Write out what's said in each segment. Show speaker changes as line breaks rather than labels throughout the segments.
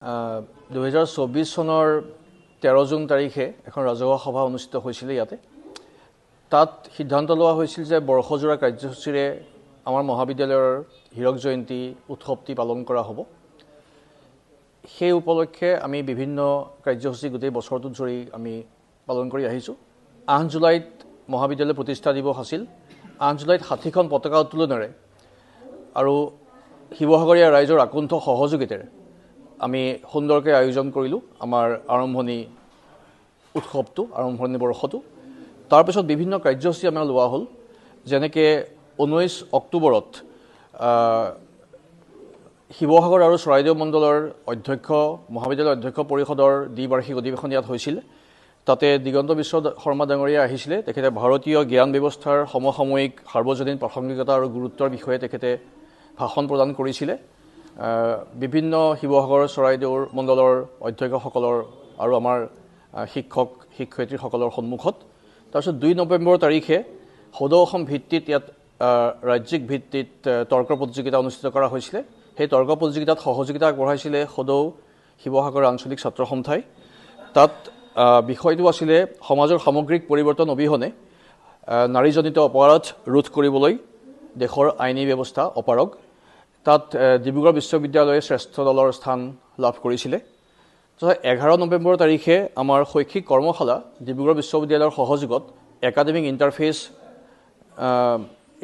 2024 চনৰ 13 জুন তাৰিখে এখন ৰাজহুৱা সভা অনুষ্ঠিত হৈছিল ইয়াতে তাত সিদ্ধান্ত লোৱা হৈছিল যে বৰ্ষজোৰা কাৰ্যসূচীৰে আমাৰ মহাবিদ্যালয়ৰ হীৰক জয়ন্তী উৎসৱটি পালন কৰা হ'ব সেই উপলক্ষে আমি বিভিন্ন কাৰ্যসূচী গোটেই বছৰটো জুৰি আমি পালন কৰি আহিছোঁ 8 জুলাইত মহাবিদ্যালয় প্ৰতিষ্ঠা দিৱস আছিল 8 জুলাইত 60খন পতাকা উত্তোলনেৰে আৰু শিৱসাগৰীয়া ৰাইজৰ আকুণ্ঠ সহযোগিতাৰে আমি সুন্দৰকৈ আয়োজন কৰিলোঁ আমাৰ আৰম্ভণি উৎসৱটো আৰম্ভণি বৰ্ষটো তাৰ পিছত বিভিন্ন কাৰ্যসূচী আমাৰ লোৱা হ'ল যেনেকৈ 19 অক্টোবৰত শিৱসাগৰ আৰু চৰাইদেউ মণ্ডলৰ অধ্যক্ষ মহাবিদ্যালয়ৰ অধ্যক্ষ পৰিষদৰ দ্বিবাৰ্ষিক অধিৱেশন ইয়াত হৈছিল তাতে দিগন্ত বিশ্ব শৰ্মা ডাঙৰীয়া আহিছিলে তেখেতে ভাৰতীয় জ্ঞান ব্যৱস্থাৰ সমসাময়িক সাৰ্বজনীন প্ৰাসংগিকতা আৰু গুৰুত্বৰ বিষয়ে তেখেতে ভাষণ প্ৰদান কৰিছিলে বিভিন্ন শিৱসাগৰ চৰাইদেউৰ মণ্ডলৰ অধ্যক্ষসকলৰ আৰু আমাৰ শিক্ষক শিক্ষয়িত্ৰীসকলৰ সন্মুখত তাৰপিছত 2 নৱেম্বৰ তাৰিখে সদৌ অসম ভিত্তিত ইয়াত ৰাজ্যিক ভিত্তিত তৰ্ক প্ৰতিযোগিতা অনুষ্ঠিত কৰা হৈছিলে সেই তৰ্ক প্ৰতিযোগিতাত সহযোগিতা আগবঢ়াইছিলে সদৌ শিৱসাগৰ আঞ্চলিক ছাত্ৰ সন্থাই তাত বিষয়টো আছিলে সমাজৰ সামগ্ৰিক পৰিৱৰ্তন অবিহনে নাৰীজনিত অপৰাধ ৰোধ কৰিবলৈ দেশৰ আইনী ব্যৱস্থা অপাৰগ তাত ডিব্ৰুগড় বিশ্ববিদ্যালয়ে শ্ৰেষ্ঠ দলৰ স্থান লাভ কৰিছিলে 11 নৱেম্বৰ তাৰিখে আমাৰ শৈক্ষিক কৰ্মশালা ডিব্ৰুগড় বিশ্ববিদ্যালয়ৰ সহযোগত একাডেমিক ইণ্টাৰফেচ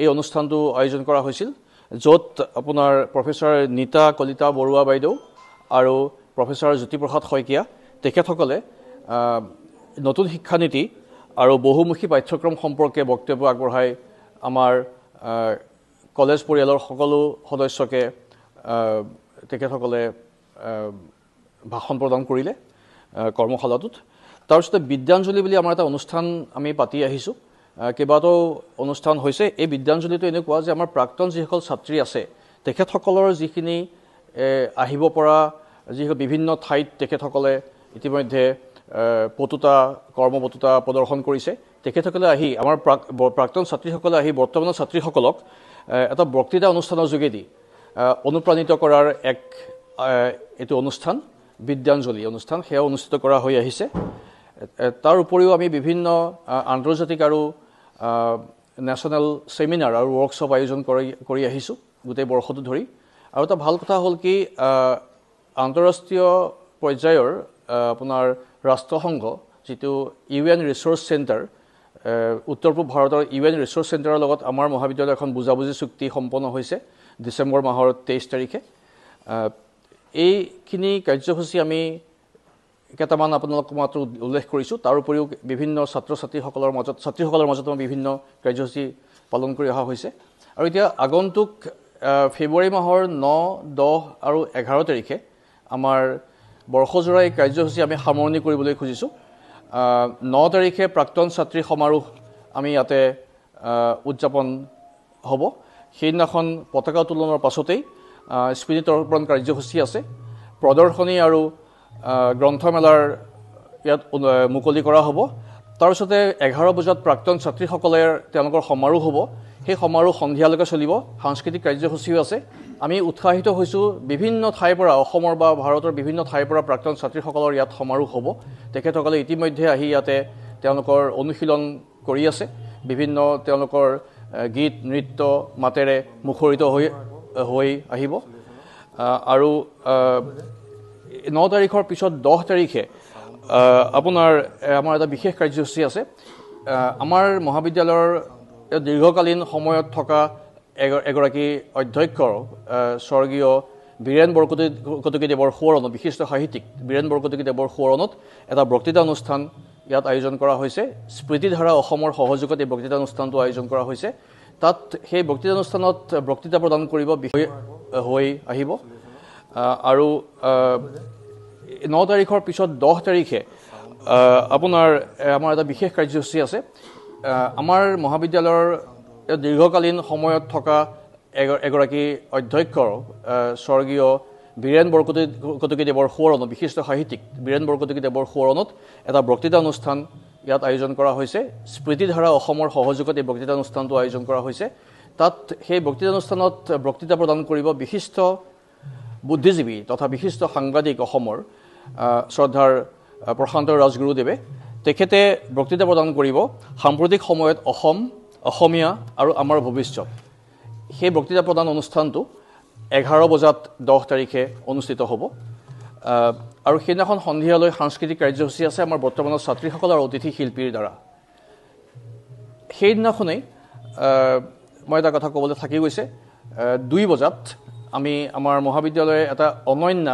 এই অনুষ্ঠানটো আয়োজন কৰা হৈছিল য'ত আপোনাৰ প্ৰফেছৰ নীতা কলিতা বৰুৱা বাইদেউ আৰু প্ৰফেছৰ জ্যোতিপ্ৰসাদ শইকীয়া তেখেতসকলে নতুন শিক্ষানীতি আৰু বহুমুখী পাঠ্যক্ৰম সম্পৰ্কে বক্তব্য আগবঢ়াই আমাৰ কলেজ পৰিয়ালৰ সকলো সদস্যকে তেখেতসকলে ভাষণ প্ৰদান কৰিলে কৰ্মশালাটোত তাৰপিছতে বিদ্যাঞ্জলি বুলি আমাৰ এটা অনুষ্ঠান আমি পাতি আহিছোঁ কেইবাটাও অনুষ্ঠান হৈছে এই বিদ্যাঞ্জলিটো এনেকুৱা যে আমাৰ প্ৰাক্তন যিসকল ছাত্ৰী আছে তেখেতসকলৰ যিখিনি আহিব পৰা যিসকল বিভিন্ন ঠাইত তেখেতসকলে ইতিমধ্যে কৰ্মপটুতা প্ৰদৰ্শন কৰিছে তেখেতসকলে আহি আমাৰ প্ৰাক্তন ছাত্ৰীসকলে আহি বৰ্তমানৰ ছাত্ৰীসকলক এটা বক্তৃতা অনুষ্ঠানৰ যোগেদি অনুপ্ৰাণিত কৰাৰ এইটো অনুষ্ঠান বিদ্যাঞ্জলি অনুষ্ঠান সেয়া অনুষ্ঠিত কৰা হৈ আহিছে তাৰ উপৰিও আমি বিভিন্ন আন্তৰ্জাতিক আৰু নেশ্যনেল ছেমিনাৰ আৰু ৱৰ্কশ্বপ আয়োজন কৰি আহিছোঁ গোটেই বৰ্ষটো ধৰি আৰু এটা ভাল কথা হ'ল কি আন্তঃৰাষ্ট্ৰীয় পৰ্যায়ৰ আপোনাৰ ৰাষ্ট্ৰসংঘ যিটো UN ৰিচোৰ্চ চেণ্টাৰ উত্তৰ পূব ভাৰতৰ UN ৰিচোৰ্চ চেণ্টাৰৰ লগত আমাৰ মহাবিদ্যালয় এখন বুজাবুজি চুক্তি সম্পন্ন হৈছে ডিচেম্বৰ মাহৰ 23 তাৰিখে এইখিনি কাৰ্যসূচী আমি কেইটামান আপোনালোকক মাত্ৰ উল্লেখ কৰিছোঁ তাৰ উপৰিও বিভিন্ন ছাত্ৰীসকলৰ মাজত বিভিন্ন কাৰ্যসূচী পালন কৰি অহা হৈছে আৰু এতিয়া আগন্তুক ফেব্ৰুৱাৰী মাহৰ 9, 10 আৰু 11 তাৰিখে আমাৰ বৰ্ষজোৰা এই কাৰ্যসূচী আমি সামৰণি কৰিবলৈ খুজিছোঁ 9 তাৰিখে প্ৰাক্তন ছাত্ৰী সমাৰোহ আমি ইয়াতে উদযাপন হ'ব সেইদিনাখন পতাকা উত্তোলনৰ পাছতেই স্মৃতি তৰ্পণ কাৰ্যসূচী আছে প্ৰদৰ্শনী আৰু গ্ৰন্থমেলাৰ ইয়াত মুকলি কৰা হ'ব তাৰপিছতে 11 বজাত প্ৰাক্তন ছাত্ৰীসকলে তেওঁলোকৰ সমাৰোহ হ'ব সেই সমাৰোহ সন্ধিয়ালৈকে চলিব সাংস্কৃতিক কাৰ্যসূচীও আছে আমি উৎসাহিত হৈছোঁ বিভিন্ন ঠাইৰ পৰা অসমৰ বা ভাৰতৰ বিভিন্ন ঠাইৰ পৰা প্ৰাক্তন ছাত্ৰীসকলৰ ইয়াত সমাৰোহ হ'ব তেখেতসকলে ইতিমধ্যে আহি ইয়াতে তেওঁলোকৰ অনুশীলন কৰি আছে বিভিন্ন তেওঁলোকৰ গীত নৃত্য মাতেৰে মুখৰিত হৈ আহিব আৰু 9 তাৰিখৰ পিছত 10 তাৰিখে আপোনাৰ আমাৰ এটা বিশেষ কাৰ্যসূচী আছে আমাৰ মহাবিদ্যালয়ৰ দীৰ্ঘকালীন সময়ত থকা এগৰাকী অধ্যক্ষ স্বৰ্গীয় বীৰেন বৰকটকীদেৱৰ সোঁৱৰণত বিশিষ্ট সাহিত্যিক বীৰেন বৰকটকীদেৱৰ সোঁৱৰণত এটা বক্তৃতা অনুষ্ঠান ইয়াত আয়োজন কৰা হৈছে স্মৃতিধাৰা অসমৰ সহযোগত এই বক্তৃতা অনুষ্ঠানটো আয়োজন কৰা হৈছে তাত সেই বক্তৃতা অনুষ্ঠানত বক্তৃতা প্ৰদান কৰিব বিষয় হৈ আহিব আৰু 9 তাৰিখৰ পিছত 10 তাৰিখে আপোনাৰ আমাৰ এটা বিশেষ কাৰ্যসূচী আছে আমাৰ মহাবিদ্যালয়ৰ দীৰ্ঘকালীন সময়ত থকা এগৰাকী অধ্যক্ষ স্বৰ্গীয় বীৰেন বৰকটকীদেৱৰ সোঁৱৰণত বিশিষ্ট সাহিত্যিক বীৰেন বৰকটকীদেৱৰ সোঁৱৰণত এটা বক্তৃতা অনুষ্ঠান ইয়াত আয়োজন কৰা হৈছে স্মৃতিধাৰা অসমৰ সহযোগত এই বক্তৃতা অনুষ্ঠানটো আয়োজন কৰা হৈছে তাত সেই বক্তৃতা অনুষ্ঠানত বক্তৃতা প্ৰদান কৰিব বিশিষ্ট বুদ্ধিজীৱী তথা বিশিষ্ট সাংবাদিক অসমৰ শ্ৰদ্ধাৰ প্ৰশান্ত ৰাজগুৰুদেৱে তেখেতে বক্তৃতা প্ৰদান কৰিব সাম্প্ৰতিক সময়ত অসম অসমীয়া আৰু আমাৰ ভৱিষ্যত সেই বক্তৃতা প্ৰদান অনুষ্ঠানটো 11 বজাত 10 তাৰিখে অনুষ্ঠিত হ'ব আৰু সেইদিনাখন সন্ধিয়ালৈ সাংস্কৃতিক কাৰ্যসূচী আছে আমাৰ বৰ্তমানৰ ছাত্ৰীসকল আৰু অতিথি শিল্পীৰ দ্বাৰা সেইদিনাখনেই মই এটা কথা ক'বলৈ থাকি গৈছে 2 বজাত আমি আমাৰ মহাবিদ্যালয়ে এটা অনন্য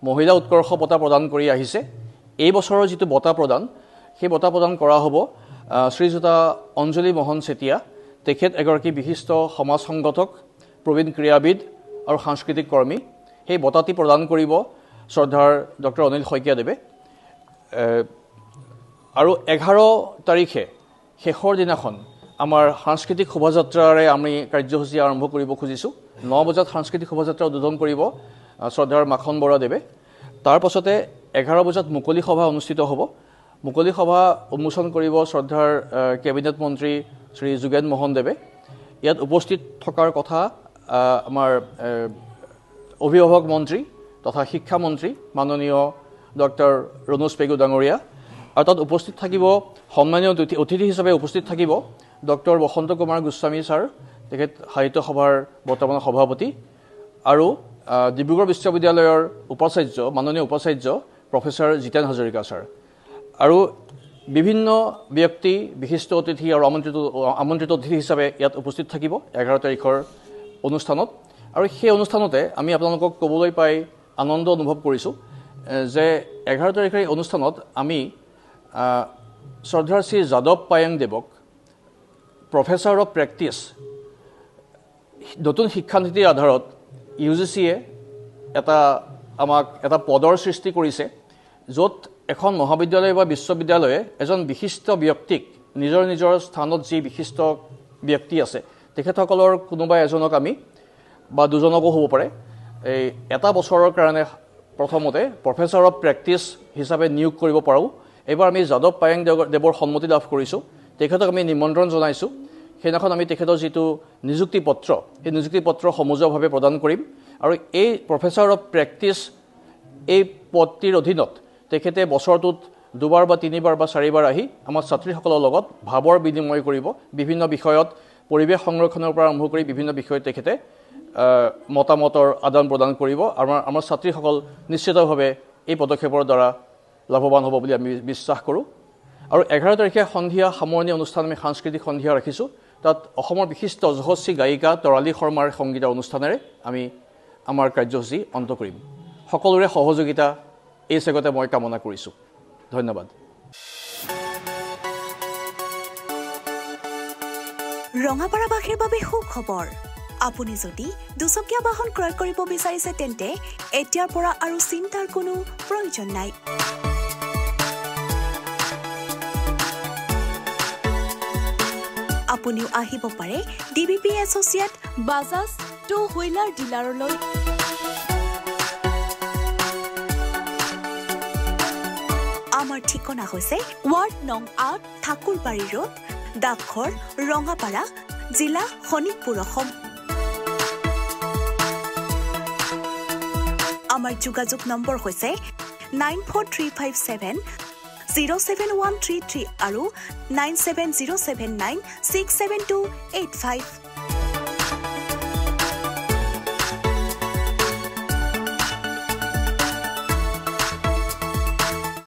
মহিলা উৎকৰ্ষ বঁটা প্ৰদান কৰি আহিছে এই বছৰৰ যিটো বঁটা প্ৰদান সেই বঁটা প্ৰদান কৰা হ'ব শ্ৰীযুতা অঞ্জলি মোহন চেতিয়া তেখেত এগৰাকী বিশিষ্ট সমাজ সংগঠক প্ৰবীণ ক্ৰীড়াবিদ আৰু সাংস্কৃতিক কৰ্মী সেই বঁটাটি প্ৰদান কৰিব শ্ৰদ্ধাৰ ডক্টৰ অনিল শইকীয়াদেৱে আৰু 11 তাৰিখে শেষৰ দিনাখন আমাৰ সাংস্কৃতিক শোভাযাত্ৰাৰে আমি কাৰ্যসূচী আৰম্ভ কৰিব খুজিছোঁ 9 বজাত সাংস্কৃতিক শোভাযাত্ৰা উদ্বোধন কৰিব শ্ৰদ্ধাৰ মাখন বৰাদেৱে তাৰ পাছতে 11 বজাত মুকলি সভা অনুষ্ঠিত হ'ব মুকলি সভা উন্মোচন কৰিব শ্ৰদ্ধাৰ কেবিনেট মন্ত্ৰী শ্ৰী যোগেন মোহনদেৱে ইয়াত উপস্থিত থকাৰ কথা আমাৰ অভিভাৱক মন্ত্ৰী তথা শিক্ষা মন্ত্ৰী মাননীয় ডক্টৰ ৰণোজ পেগু ডাঙৰীয়া আৰু তাত উপস্থিত থাকিব সন্মানীয় অতিথি হিচাপে উপস্থিত থাকিব ডক্টৰ বসন্ত কুমাৰ গোস্বামী ছাৰ তেখেত সাহিত্য সভাৰ বৰ্তমানৰ সভাপতি আৰু ডিব্ৰুগড় বিশ্ববিদ্যালয়ৰ উপাচাৰ্য মাননীয় উপাচাৰ্য প্ৰফেচৰ জিতেন হাজৰিকা ছাৰ আৰু বিভিন্ন ব্যক্তি বিশিষ্ট অতিথি আৰু আমন্ত্ৰিত অতিথি হিচাপে ইয়াত উপস্থিত থাকিব 11 তাৰিখৰ অনুষ্ঠানত আৰু সেই অনুষ্ঠানতে আমি আপোনালোকক ক'বলৈ পাই আনন্দ অনুভৱ কৰিছোঁ যে 11 তাৰিখৰ এই অনুষ্ঠানত আমি শ্ৰদ্ধাৰ শ্ৰী যাদৱ পায়েং দেৱক প্ৰফেচৰ অফ প্ৰেক্টিছ নতুন শিক্ষানীতিৰ আধাৰত UGCয়ে আমাক এটা পদৰ সৃষ্টি কৰিছে য'ত এখন মহাবিদ্যালয় বা বিশ্ববিদ্যালয়ে এজন বিশিষ্ট ব্যক্তিক নিজৰ নিজৰ স্থানত যি বিশিষ্ট ব্যক্তি আছে তেখেতসকলৰ কোনোবা এজনক আমি বা দুজনকো হ'ব পাৰে এই এটা বছৰৰ কাৰণে প্ৰথমতে প্ৰফেচৰ অফ প্ৰেক্টিছ হিচাপে নিয়োগ কৰিব পাৰোঁ এবাৰ আমি যাদৱ পায়েং দেৱৰ সন্মতি লাভ কৰিছোঁ তেখেতক আমি নিমন্ত্ৰণ জনাইছোঁ সেইদিনাখন আমি তেখেতৰ যিটো নিযুক্তি পত্ৰ সেই নিযুক্তি পত্ৰ সমজুৱাভাৱে প্ৰদান কৰিম আৰু এই প্ৰফেচৰ অফ প্ৰেক্টিছ এই পদটিৰ অধীনত তেখেতে বছৰটোত 2বাৰ বা 3বাৰ বা 4বাৰ আহি আমাৰ ছাত্ৰীসকলৰ লগত ভাৱৰ বিনিময় কৰিব বিভিন্ন বিষয়ত পৰিৱেশ সংৰক্ষণৰ পৰা আৰম্ভ কৰি বিভিন্ন বিষয়ত তেখেতে মতামতৰ আদান প্ৰদান কৰিব আমাৰ ছাত্ৰীসকল নিশ্চিতভাৱে এই পদক্ষেপৰ দ্বাৰা লাভৱান হ'ব বুলি আমি বিশ্বাস কৰোঁ আৰু 11 তাৰিখে সন্ধিয়া সামৰণি অনুষ্ঠান আমি সাংস্কৃতিক সন্ধিয়া ৰাখিছোঁ তাত অসমৰ বিশিষ্ট যশস্বী গায়িকা তৰালী শৰ্মাৰ সংগীতৰ অনুষ্ঠানেৰে আমি আমাৰ কাৰ্যসূচী অন্ত কৰিম সকলোৰে সহযোগিতা এই চেগতে মই কামনা কৰিছোঁ ধন্যবাদ
ৰঙাপাৰাবাসীৰ বাবে সুখবৰ আপুনি যদি দুচকীয়া বাহন ক্ৰয় কৰিব বিচাৰিছে তেন্তে এতিয়াৰ পৰা আৰু চিন্তাৰ কোনো প্ৰয়োজন নাই আপুনিও আহিব পাৰে DBP associate Bajaj two wheeler ডিলাৰলৈ আমাৰ ঠিকনা হৈছে ৱাৰ্ড নং 8 ঠাকুৰবাৰী ৰোড ডাকঘৰ ৰঙাপাৰা জিলা শোণিতপুৰ অসম আমাৰ যোগাযোগ নম্বৰ হৈছে 94357 07133 আৰু 97079 67285